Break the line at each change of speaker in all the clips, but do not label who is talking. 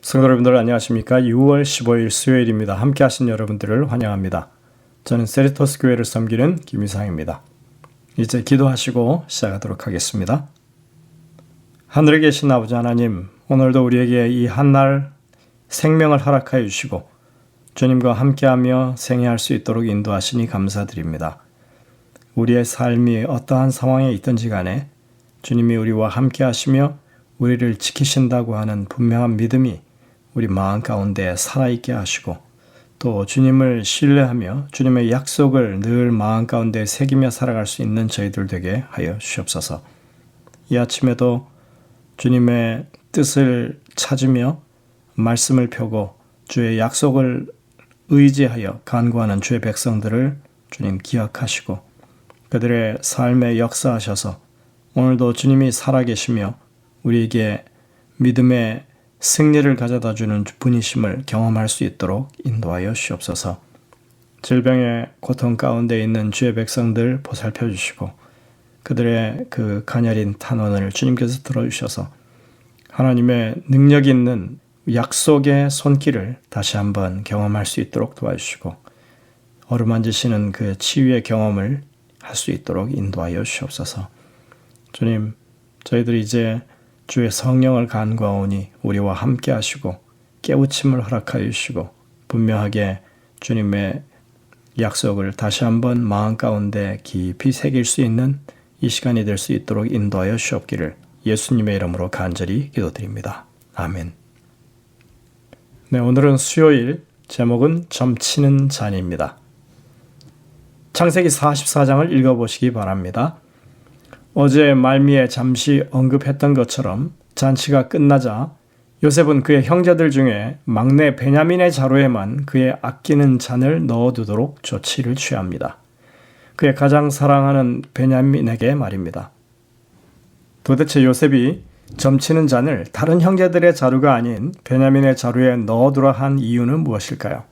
성도 여러분들 안녕하십니까? 6월 15일 수요일입니다. 함께 하신 여러분들을 환영합니다. 저는 세리토스 교회를 섬기는 김유상입니다. 이제 기도하시고 시작하도록 하겠습니다. 하늘에 계신 아버지 하나님, 오늘도 우리에게 이 한날 생명을 허락하여 주시고 주님과 함께하며 생애할 수 있도록 인도하시니 감사드립니다. 우리의 삶이 어떠한 상황에 있든지 간에 주님이 우리와 함께하시며 우리를 지키신다고 하는 분명한 믿음이 우리 마음 가운데 살아있게 하시고 또 주님을 신뢰하며 주님의 약속을 늘 마음 가운데 새기며 살아갈 수 있는 저희들 되게 하여 주시옵소서. 이 아침에도 주님의 뜻을 찾으며 말씀을 펴고 주의 약속을 의지하여 간구하는 주의 백성들을 주님 기억하시고 그들의 삶에 역사하셔서 오늘도 주님이 살아계시며 우리에게 믿음의 승리를 가져다 주는 분이심을 경험할 수 있도록 인도하여 주시옵소서. 질병의 고통 가운데 있는 주의 백성들 보살펴 주시고 그들의 그 가녀린 탄원을 주님께서 들어주셔서 하나님의 능력 있는 약속의 손길을 다시 한번 경험할 수 있도록 도와주시고 어루만지시는 그 치유의 경험을 할 수 있도록 인도하여 주시옵소서. 주님, 저희들이 이제 주의 성령을 간구하오니 우리와 함께 하시고 깨우침을 허락하여 주시고 분명하게 주님의 약속을 다시 한번 마음 가운데 깊이 새길 수 있는 이 시간이 될 수 있도록 인도하여 주옵기를 예수님의 이름으로 간절히 기도드립니다. 아멘. 네, 오늘은 수요일, 제목은 점치는 잔입니다. 창세기 44장을 읽어보시기 바랍니다. 어제 말미에 잠시 언급했던 것처럼 잔치가 끝나자 요셉은 그의 형제들 중에 막내 베냐민의 자루에만 그의 아끼는 잔을 넣어두도록 조치를 취합니다. 그의 가장 사랑하는 베냐민에게 말입니다. 도대체 요셉이 점치는 잔을 다른 형제들의 자루가 아닌 베냐민의 자루에 넣어두라 한 이유는 무엇일까요?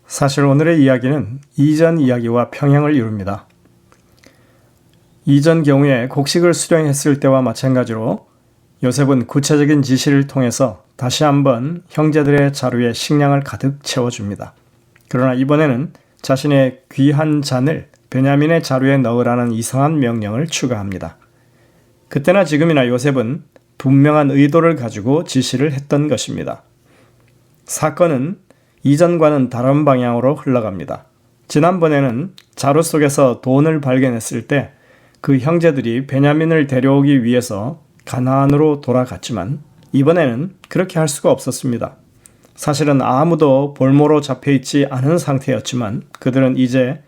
사실 오늘의 이야기는 이전 이야기와 평행을 이룹니다. 이전 경우에 곡식을 수령했을 때와 마찬가지로 요셉은 구체적인 지시를 통해서 다시 한번 형제들의 자루에 식량을 가득 채워줍니다. 그러나 이번에는 자신의 귀한 잔을 베냐민의 자루에 넣으라는 이상한 명령을 추가합니다. 그때나 지금이나 요셉은 분명한 의도를 가지고 지시를 했던 것입니다. 사건은 이전과는 다른 방향으로 흘러갑니다. 지난번에는 자루 속에서 돈을 발견했을 때 그 형제들이 베냐민을 데려오기 위해서 가나안으로 돌아갔지만 이번에는 그렇게 할 수가 없었습니다. 사실은 아무도 볼모로 잡혀있지 않은 상태였지만 그들은 이제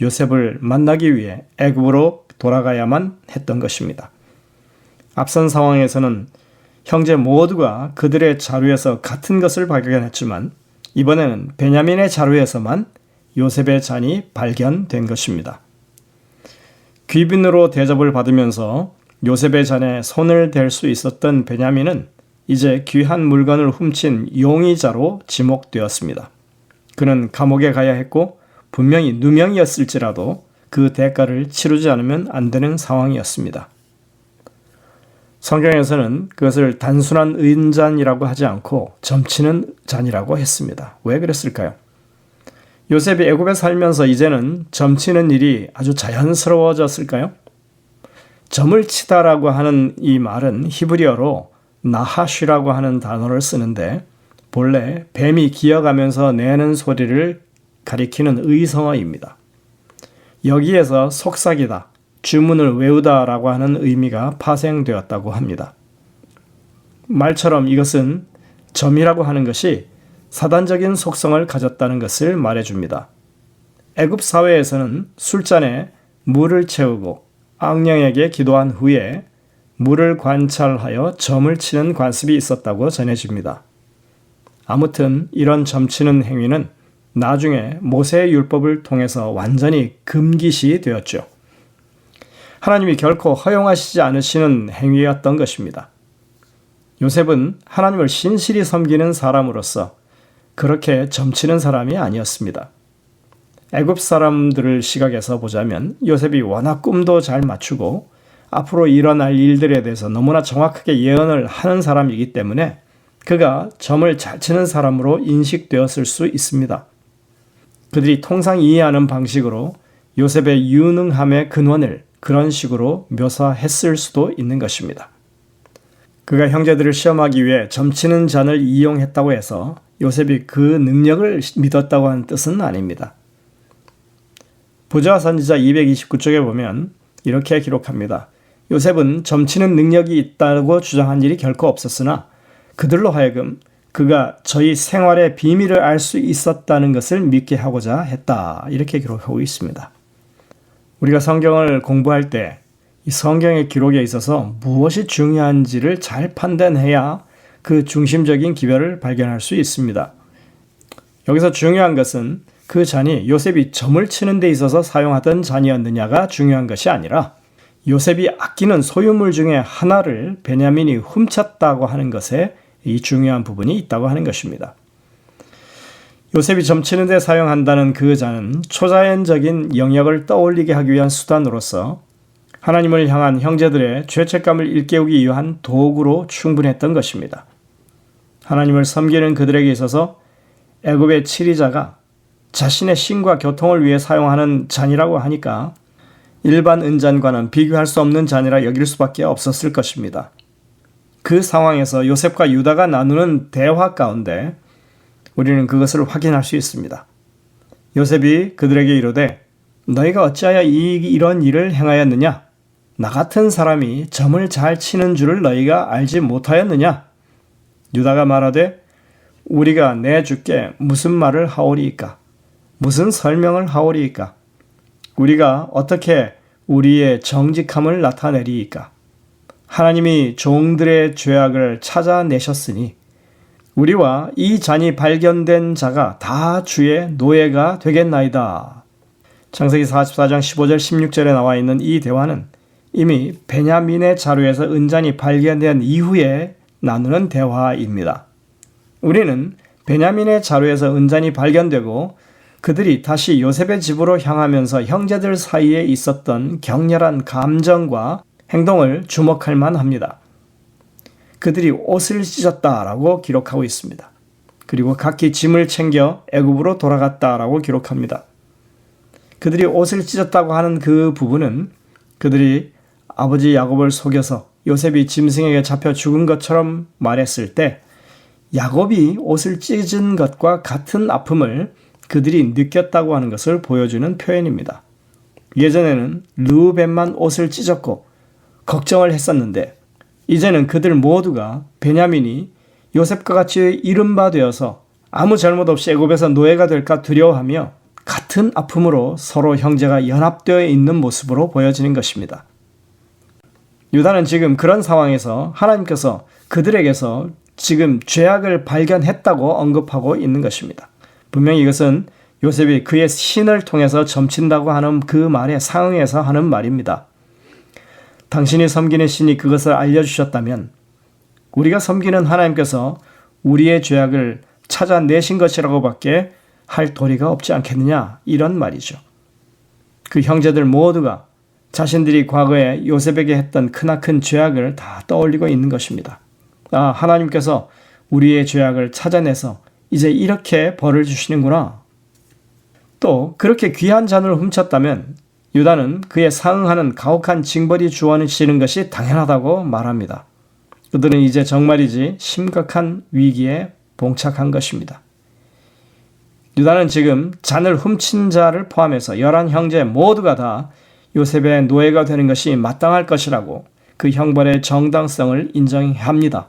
요셉을 만나기 위해 애굽으로 돌아가야만 했던 것입니다. 앞선 상황에서는 형제 모두가 그들의 자루에서 같은 것을 발견했지만 이번에는 베냐민의 자루에서만 요셉의 잔이 발견된 것입니다. 귀빈으로 대접을 받으면서 요셉의 잔에 손을 댈 수 있었던 베냐민은 이제 귀한 물건을 훔친 용의자로 지목되었습니다. 그는 감옥에 가야 했고 분명히 누명이었을지라도 그 대가를 치르지 않으면 안 되는 상황이었습니다. 성경에서는 그것을 단순한 은잔이라고 하지 않고 점치는 잔이라고 했습니다. 왜 그랬을까요? 요셉이 애굽에 살면서 이제는 점치는 일이 아주 자연스러워졌을까요? 점을 치다라고 하는 이 말은 히브리어로 나하쉬라고 하는 단어를 쓰는데 본래 뱀이 기어가면서 내는 소리를 가리키는 의성어입니다. 여기에서 속삭이다, 주문을 외우다라고 하는 의미가 파생되었다고 합니다. 말처럼 이것은 점이라고 하는 것이 사단적인 속성을 가졌다는 것을 말해줍니다. 애굽 사회에서는 술잔에 물을 채우고 악령에게 기도한 후에 물을 관찰하여 점을 치는 관습이 있었다고 전해집니다. 아무튼 이런 점치는 행위는 나중에 모세의 율법을 통해서 완전히 금기시 되었죠. 하나님이 결코 허용하시지 않으시는 행위였던 것입니다. 요셉은 하나님을 신실히 섬기는 사람으로서 그렇게 점치는 사람이 아니었습니다. 애굽 사람들을 시각에서 보자면 요셉이 워낙 꿈도 잘 맞추고 앞으로 일어날 일들에 대해서 너무나 정확하게 예언을 하는 사람이기 때문에 그가 점을 잘 치는 사람으로 인식되었을 수 있습니다. 그들이 통상 이해하는 방식으로 요셉의 유능함의 근원을 그런 식으로 묘사했을 수도 있는 것입니다. 그가 형제들을 시험하기 위해 점치는 잔을 이용했다고 해서 요셉이 그 능력을 믿었다고 하는 뜻은 아닙니다. 부자와 선지자 229쪽에 보면 이렇게 기록합니다. 요셉은 점치는 능력이 있다고 주장한 일이 결코 없었으나 그들로 하여금 그가 저희 생활의 비밀을 알 수 있었다는 것을 믿게 하고자 했다. 이렇게 기록하고 있습니다. 우리가 성경을 공부할 때 이 성경의 기록에 있어서 무엇이 중요한지를 잘 판단해야 그 중심적인 기별을 발견할 수 있습니다. 여기서 중요한 것은 그 잔이 요셉이 점을 치는 데 있어서 사용하던 잔이었느냐가 중요한 것이 아니라 요셉이 아끼는 소유물 중에 하나를 베냐민이 훔쳤다고 하는 것에 이 중요한 부분이 있다고 하는 것입니다. 요셉이 점치는 데 사용한다는 그 잔은 초자연적인 영역을 떠올리게 하기 위한 수단으로서 하나님을 향한 형제들의 죄책감을 일깨우기 위한 도구로 충분했던 것입니다. 하나님을 섬기는 그들에게 있어서 애굽의 치리자가 자신의 신과 교통을 위해 사용하는 잔이라고 하니까 일반 은잔과는 비교할 수 없는 잔이라 여길 수밖에 없었을 것입니다. 그 상황에서 요셉과 유다가 나누는 대화 가운데 우리는 그것을 확인할 수 있습니다. 요셉이 그들에게 이르되 너희가 어찌하여 이런 일을 행하였느냐? 나 같은 사람이 점을 잘 치는 줄을 너희가 알지 못하였느냐? 유다가 말하되 우리가 내 주께 무슨 말을 하오리이까? 무슨 설명을 하오리이까? 우리가 어떻게 우리의 정직함을 나타내리이까? 하나님이 종들의 죄악을 찾아내셨으니 우리와 이 잔이 발견된 자가 다 주의 노예가 되겠나이다. 창세기 44장 15절 16절에 나와 있는 이 대화는 이미 베냐민의 자루에서 은잔이 발견된 이후에 나누는 대화입니다. 우리는 베냐민의 자루에서 은잔이 발견되고 그들이 다시 요셉의 집으로 향하면서 형제들 사이에 있었던 격렬한 감정과 행동을 주목할 만합니다. 그들이 옷을 찢었다라고 기록하고 있습니다. 그리고 각기 짐을 챙겨 애굽으로 돌아갔다라고 기록합니다. 그들이 옷을 찢었다고 하는 그 부분은 그들이 아버지 야곱을 속여서 요셉이 짐승에게 잡혀 죽은 것처럼 말했을 때 야곱이 옷을 찢은 것과 같은 아픔을 그들이 느꼈다고 하는 것을 보여주는 표현입니다. 예전에는 르우벤만 옷을 찢었고 걱정을 했었는데 이제는 그들 모두가 베냐민이 요셉과 같이 이른바 되어서 아무 잘못 없이 애굽에서 노예가 될까 두려워하며 같은 아픔으로 서로 형제가 연합되어 있는 모습으로 보여지는 것입니다. 유다는 지금 그런 상황에서 하나님께서 그들에게서 지금 죄악을 발견했다고 언급하고 있는 것입니다. 분명히 이것은 요셉이 그의 신을 통해서 점친다고 하는 그 말에 상응해서 하는 말입니다. 당신이 섬기는 신이 그것을 알려주셨다면 우리가 섬기는 하나님께서 우리의 죄악을 찾아내신 것이라고 밖에 할 도리가 없지 않겠느냐 이런 말이죠. 그 형제들 모두가 자신들이 과거에 요셉에게 했던 크나큰 죄악을 다 떠올리고 있는 것입니다. 하나님께서 우리의 죄악을 찾아내서 이제 이렇게 벌을 주시는구나. 또 그렇게 귀한 잔을 훔쳤다면 유다는 그에 상응하는 가혹한 징벌이 주어지는 것이 당연하다고 말합니다. 그들은 이제 정말이지 심각한 위기에 봉착한 것입니다. 유다는 지금 잔을 훔친 자를 포함해서 11형제 모두가 다 요셉의 노예가 되는 것이 마땅할 것이라고 그 형벌의 정당성을 인정합니다.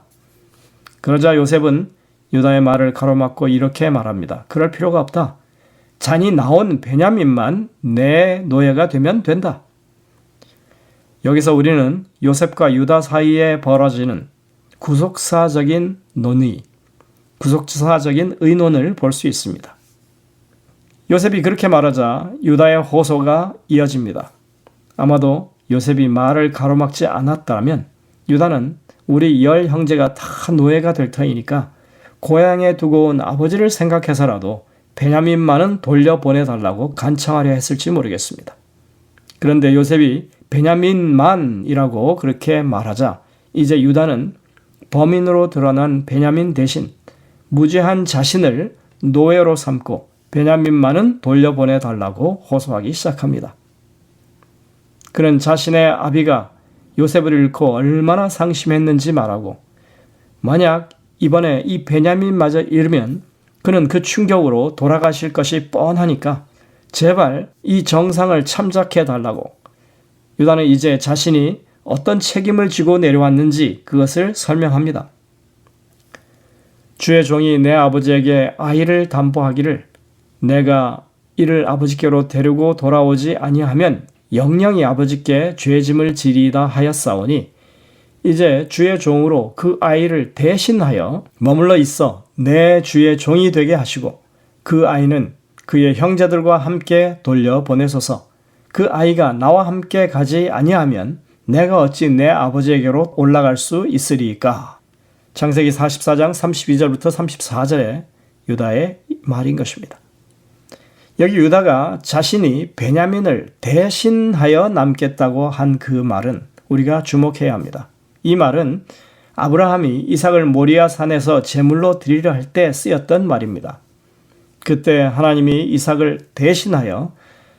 그러자 요셉은 유다의 말을 가로막고 이렇게 말합니다. 그럴 필요가 없다. 잔이 나온 베냐민만 내 노예가 되면 된다. 여기서 우리는 요셉과 유다 사이에 벌어지는 구속사적인 논의, 구속사적인 의논을 볼 수 있습니다. 요셉이 그렇게 말하자 유다의 호소가 이어집니다. 아마도 요셉이 말을 가로막지 않았다면 유다는 우리 10형제가 다 노예가 될 터이니까 고향에 두고 온 아버지를 생각해서라도 베냐민만은 돌려보내달라고 간청하려 했을지 모르겠습니다. 그런데 요셉이 베냐민만이라고 그렇게 말하자 이제 유다는 범인으로 드러난 베냐민 대신 무죄한 자신을 노예로 삼고 베냐민만은 돌려보내달라고 호소하기 시작합니다. 그는 자신의 아비가 요셉을 잃고 얼마나 상심했는지 말하고 만약 이번에 이 베냐민마저 잃으면 그는 그 충격으로 돌아가실 것이 뻔하니까 제발 이 정상을 참작해달라고 유다는 이제 자신이 어떤 책임을 지고 내려왔는지 그것을 설명합니다. 주의 종이 내 아버지에게 아이를 담보하기를 내가 이를 아버지께로 데리고 돌아오지 아니하면 영영이 아버지께 죄짐을 지리이다 하였사오니 이제 주의 종으로 그 아이를 대신하여 머물러 있어 내 주의 종이 되게 하시고 그 아이는 그의 형제들과 함께 돌려보내소서. 그 아이가 나와 함께 가지 아니하면 내가 어찌 내 아버지에게로 올라갈 수 있으리이까. 창세기 44장 32절부터 34절의 유다의 말인 것입니다. 여기 유다가 자신이 베냐민을 대신하여 남겠다고 한 그 말은 우리가 주목해야 합니다. 이 말은 아브라함이 이삭을 모리아 산에서 제물로 드리려 할 때 쓰였던 말입니다. 그때 하나님이 이삭을 대신하여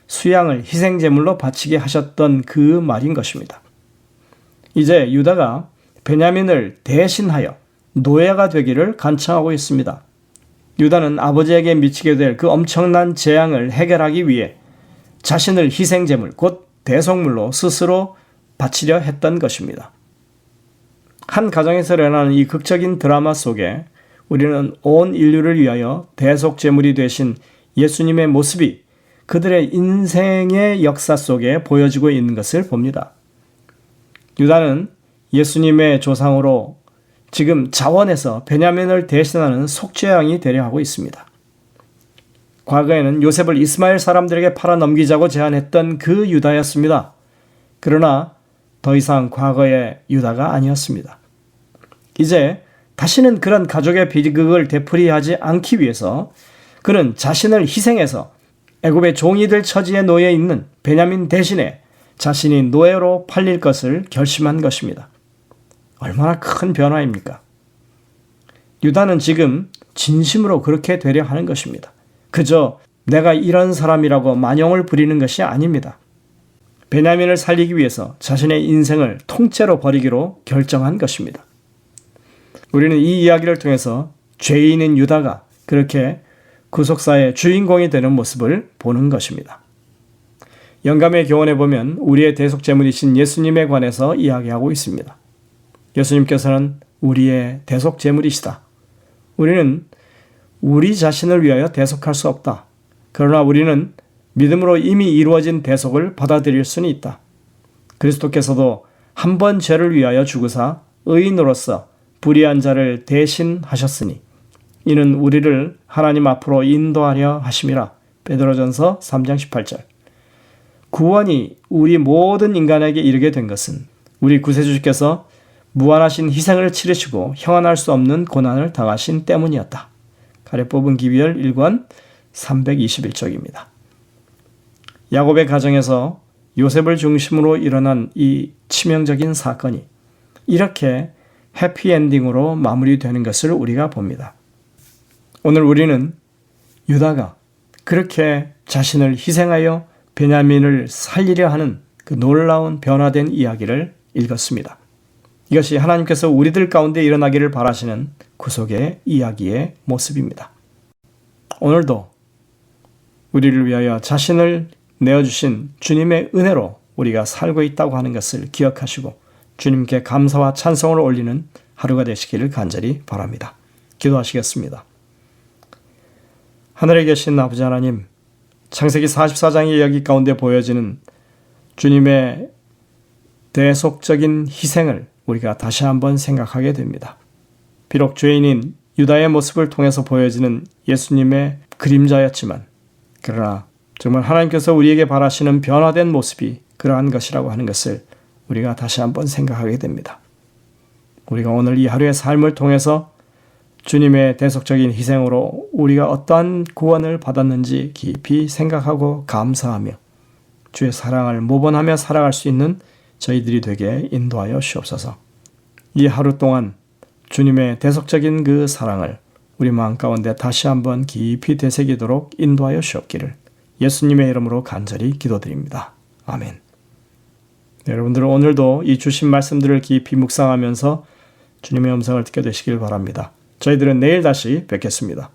수양을 희생제물로 바치게 하셨던 그 말인 것입니다. 이제 유다가 베냐민을 대신하여 노예가 되기를 간청하고 있습니다. 유다는 아버지에게 미치게 될 그 엄청난 재앙을 해결하기 위해 자신을 희생제물, 곧 대속물로 스스로 바치려 했던 것입니다. 한 가정에서 일어나는 이 극적인 드라마 속에 우리는 온 인류를 위하여 대속제물이 되신 예수님의 모습이 그들의 인생의 역사 속에 보여지고 있는 것을 봅니다. 유다는 예수님의 조상으로 지금 자원에서 베냐민을 대신하는 속죄양이 되려 하고 있습니다. 과거에는 요셉을 이스마엘 사람들에게 팔아 넘기자고 제안했던 그 유다였습니다. 그러나 더 이상 과거의 유다가 아니었습니다. 이제 다시는 그런 가족의 비극을 되풀이하지 않기 위해서 그는 자신을 희생해서 애굽의 종이 될 처지에 놓여 있는 베냐민 대신에 자신이 노예로 팔릴 것을 결심한 것입니다. 얼마나 큰 변화입니까? 유다는 지금 진심으로 그렇게 되려 하는 것입니다. 그저 내가 이런 사람이라고 만용을 부리는 것이 아닙니다. 베냐민을 살리기 위해서 자신의 인생을 통째로 버리기로 결정한 것입니다. 우리는 이 이야기를 통해서 죄인인 유다가 그렇게 구속사의 주인공이 되는 모습을 보는 것입니다. 영감의 교훈에 보면 우리의 대속제물이신 예수님에 관해서 이야기하고 있습니다. 예수님께서는 우리의 대속제물이시다. 우리는 우리 자신을 위하여 대속할 수 없다. 그러나 우리는 믿음으로 이미 이루어진 대속을 받아들일 수는 있다. 그리스도께서도 한 번 죄를 위하여 죽으사 의인으로서 불의한 자를 대신하셨으니 이는 우리를 하나님 앞으로 인도하려 하심이라. 베드로전서 3장 18절. 구원이 우리 모든 인간에게 이르게 된 것은 우리 구세주께서 무한하신 희생을 치르시고 형언할 수 없는 고난을 당하신 때문이었다. 가래 뽑은 기별 1권 321쪽입니다. 야곱의 가정에서 요셉을 중심으로 일어난 이 치명적인 사건이 이렇게 해피엔딩으로 마무리되는 것을 우리가 봅니다. 오늘 우리는 유다가 그렇게 자신을 희생하여 베냐민을 살리려 하는 그 놀라운 변화된 이야기를 읽었습니다. 이것이 하나님께서 우리들 가운데 일어나기를 바라시는 구속의 이야기의 모습입니다. 오늘도 우리를 위하여 자신을 내어주신 주님의 은혜로 우리가 살고 있다고 하는 것을 기억하시고 주님께 감사와 찬송을 올리는 하루가 되시기를 간절히 바랍니다. 기도하시겠습니다. 하늘에 계신 아버지 하나님, 창세기 44장의 이야기 가운데 보여지는 주님의 대속적인 희생을 우리가 다시 한번 생각하게 됩니다. 비록 죄인인 유다의 모습을 통해서 보여지는 예수님의 그림자였지만 그러나 정말 하나님께서 우리에게 바라시는 변화된 모습이 그러한 것이라고 하는 것을 우리가 다시 한번 생각하게 됩니다. 우리가 오늘 이 하루의 삶을 통해서 주님의 대속적인 희생으로 우리가 어떠한 구원을 받았는지 깊이 생각하고 감사하며 주의 사랑을 모범하며 살아갈 수 있는 저희들이 되게 인도하여 주옵소서. 이 하루 동안 주님의 대속적인 그 사랑을 우리 마음 가운데 다시 한번 깊이 되새기도록 인도하여 주옵기를 예수님의 이름으로 간절히 기도드립니다. 아멘. 여러분들은 오늘도 이 주신 말씀들을 깊이 묵상하면서 주님의 음성을 듣게 되시길 바랍니다. 저희들은 내일 다시 뵙겠습니다.